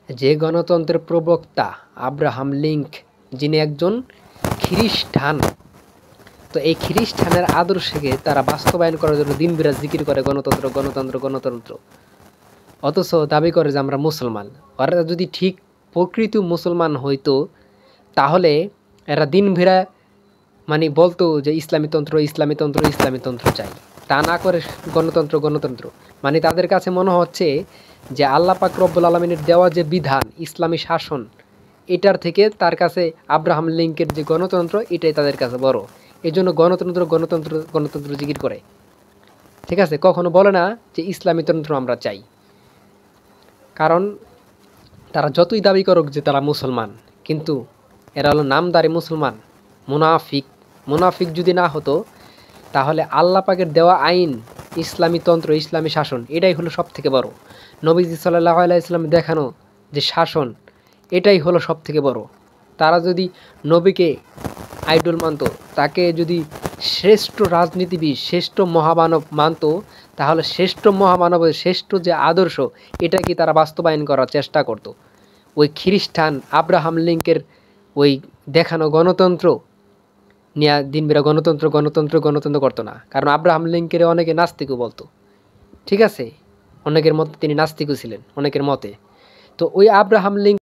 যে গণতন্ত্রের প্রবক্তা আব্রাহাম লিঙ্ক, যিনি একজন খ্রিস্টান, তো এই খ্রিস্টানের আদর্শকে তারা বাস্তবায়ন করার জন্য দিন বিরাজ জিকির করে গণতন্ত্র গণতন্ত্র গণতন্ত্র, অথচ দাবি করে যে আমরা মুসলমান। ওরা যদি ঠিক প্রকৃত মুসলমান হইতো তাহলে এরা দিন ভেড়া মানে বলতো যে ইসলামীতন্ত্র ইসলামীতন্ত্র ইসলামীতন্ত্র চাই, তা না করে গণতন্ত্র গণতন্ত্র। মানে তাদের কাছে মনে হচ্ছে যে আল্লাহ পাক রব্বুল আলমিনের দেওয়া যে বিধান ইসলামী শাসন, এটার থেকে তার কাছে আব্রাহাম লিঙ্কের যে গণতন্ত্র এটাই তাদের কাছে বড়। এই জন্য গণতন্ত্র গণতন্ত্র গণতন্ত্র জিকির করে, ঠিক আছে? কখনো বলে না যে ইসলামীতন্ত্র আমরা চাই। কারণ তারা যতই দাবি করুক যে তারা মুসলমান, কিন্তু এরা হলো নামদারি মুসলমান, মুনাফিক। মুনাফিক যদি না হতো তাহলে আল্লাহ পাকের দেওয়া আইন ইসলামী তন্ত্র ইসলামী শাসন এটাই হলো সব থেকে বড়। নবীজি সাল্লাল্লাহু আলাইহি সাল্লাম দেখানো যে শাসন এটাই হলো সব থেকে বড়। তারা যদি নবীকে আইডল মানত, তাকে যদি শ্রেষ্ঠ রাজনীতিবিদ শ্রেষ্ঠ মহামানব মানত, তাহলে শ্রেষ্ঠ মহামানবের শ্রেষ্ঠ যে আদর্শ এটা কি তারা বাস্তবায়ন করার চেষ্টা করত? ওই খ্রিস্টান আব্রাহাম লিঙ্কের ওই দেখানো গণতন্ত্র নিয়ে দিনবেলা গণতন্ত্র গণতন্ত্র গণতন্ত্র করতো না। কারণ আব্রাহাম লিঙ্কের অনেকে নাস্তিকও বলতো, ঠিক আছে? অনেকের মতে তিনি নাস্তিকও ছিলেন অনেকের মতে। তো ওই আব্রাহাম লিঙ্ক